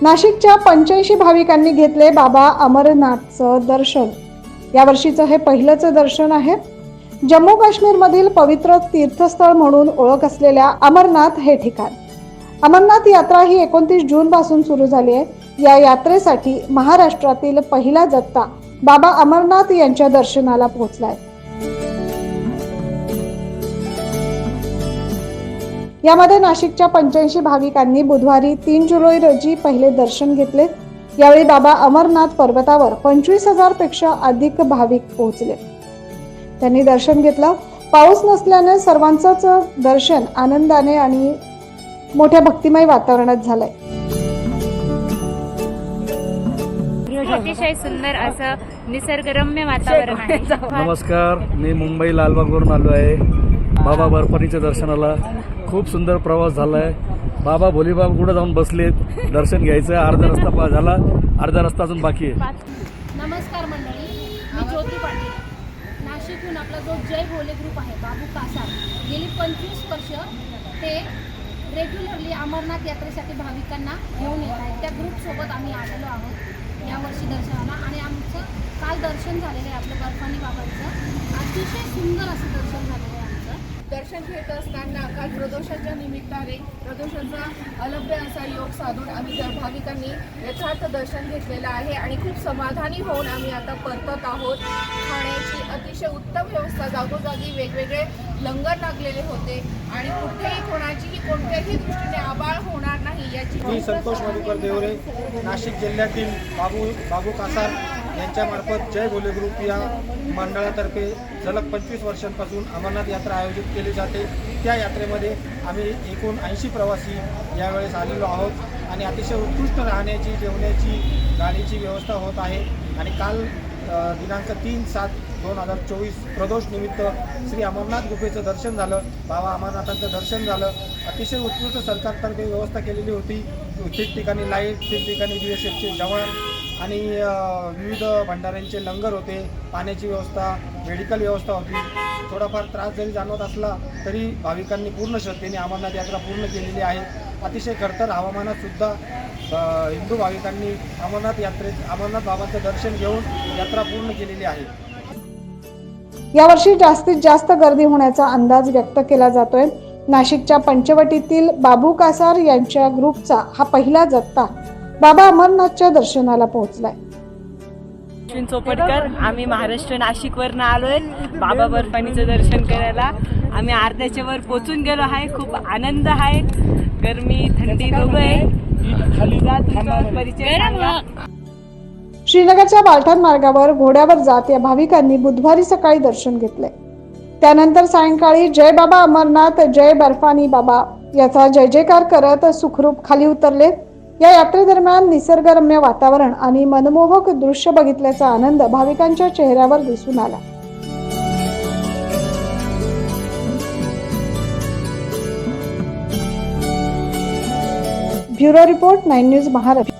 नाशिकच्या 85 भाविकांनी घेतले बाबा अमरनाथचं दर्शन। या वर्षीचं हे पहिलंच दर्शन आहे। जम्मू काश्मीर मधील पवित्र तीर्थस्थळ म्हणून ओळख असलेल्या अमरनाथ हे ठिकाण। अमरनाथ यात्रा ही 29 जून पासून सुरू झाली आहे। या यात्रेसाठी महाराष्ट्रातील पहिला जत्था बाबा अमरनाथ यांच्या दर्शनाला पोहोचलाय। यामध्ये नाशिकच्या 85 भाविकांनी बुधवारी 3 जुलै रोजी पहिले दर्शन घेतले। यावेळी बाबा अमरनाथ पर्वतावर 25,000 पेक्षा अधिक भाविक पोहोचले। त्यांनी दर्शन घेतलं। पाऊस नसल्याने सर्वांचंच दर्शन आनंदाने आणि मोठ्या भक्तिमय वातावरणात झालंय। अतिशय सुंदर असं निसर्गरम्य वातावरण आहे। नमस्कार, मी मुंबई लालबागवरून आलो आहे बाबा बर्फानीच्या दर्शनाला। खूप सुंदर प्रवास झालाय। बाबा भोलेबाबा कुठे जाऊन बसलेत, दर्शन घ्यायचं। अर्धा रस्ता झाला, अर्धा रस्ता अजून बाकी आहे। नमस्कार मंडळी, मी ज्योती पाटील। नाशिकहून आपला जो जय भोले ग्रुप आहे, बाबू कासार, गेली 25 वर्ष ते रेग्युलरली अमरनाथ यात्रेसाठी भाविकांना घेऊन येत आहेत। त्या ग्रुपसोबत आम्ही आलेलो आहोत यावर्षी दर्शनाला आणि आमचं काल दर्शन झालेलं आहे आपलं बर्फानी बाबांचं। अतिशय सुंदर असं दर्शन झालेलं आहे आमचं। दर्शन घेत असताना काल प्रदोषाच्या निमित्ताने प्रदोषाचा अलभ्य असा योग साधून आम्ही भाविकांनी यथार्थ दर्शन घेतलेलं आहे आणि खूप समाधानी होऊन आम्ही आता परतत आहोत। खाण्याची अतिशय उत्तम व्यवस्था, जागोजागी वेगवेगळे लंगर लागलेले होते आणि कुठेही कोणत्याही दृष्टीने आबाळ होणार नाही याची मी संतोष मधुकर देवरे, नाशिक जिल्ह्यातील बाबू कासार यांच्यामार्फत जय भोले ग्रुप या मंडळातर्फे सलग 25 वर्षांपासून अमरनाथ यात्रा आयोजित केली जाते। त्या यात्रेमध्ये आम्ही एकूण 80 प्रवासी यावेळेस आलेलो आहोत आणि अतिशय उत्कृष्ट राहण्याची, जेवण्याची, गाडीची व्यवस्था होत आहे। आणि काल दिनांक 3/7/2024 प्रदोष निमित्त श्री अमरनाथ गुफेचं दर्शन झालं, बाबा अमरनाथांचं दर्शन झालं। अतिशय उत्कृष्ट सरकारतर्फे व्यवस्था केलेली होती। ठिकठिकाणी लाईट, ठिकठिकाणी BSFचे जवान आणि विविध भंडाऱ्यांचे लंगर होते। पाण्याची व्यवस्था, मेडिकल व्यवस्था होती। थोडाफार त्रास जरी जाणवत असला तरी भाविकांनी पूर्ण श्रद्धेने अमरनाथ यात्रा पूर्ण केलेली आहे। अतिशय खडतर हवामानात सुद्धा हिंदू भाविकांनी अमरनाथ बाबांचं दर्शन घेऊन यात्रा पूर्ण केलेली आहे। यावर्षी जास्तीत जास्त गर्दी होण्याचा अंदाज व्यक्त केला जातोय। नाशिकच्या पंचवटीतील बाबू कासार यांच्या ग्रुपचा हा पहिला जत्था बाबा अमरनाथच्या दर्शनाला पोहोचलाय। अश्विन चोपडकर, आम्ही महाराष्ट्र नाशिकवरनं आलोय बाबा बर्फानीचं दर्शन करायला। आम्ही अर्ध्याच्या वर पोहोचून गेलो आहे। खूप आनंद आहे। गरमी थंडी दोघं आहे। परिचय सांगा। श्रीनगरच्या बालठाण मार्गावर घोड्यावर जात या भाविकांनी बुधवारी सकाळी दर्शन घेतले। त्यानंतर सायंकाळी जय बाबा अमरनाथ, जय बर्फानी बाबा याचा जय जयकार करत सुखरूप खाली उतरले। या यात्रेदरम्यान निसर्गरम्य वातावरण आणि मनमोहक दृश्य बघितल्याचा आनंद भाविकांच्या चेहऱ्यावर दिसून आला। Bureau report 9 news Maharashtra.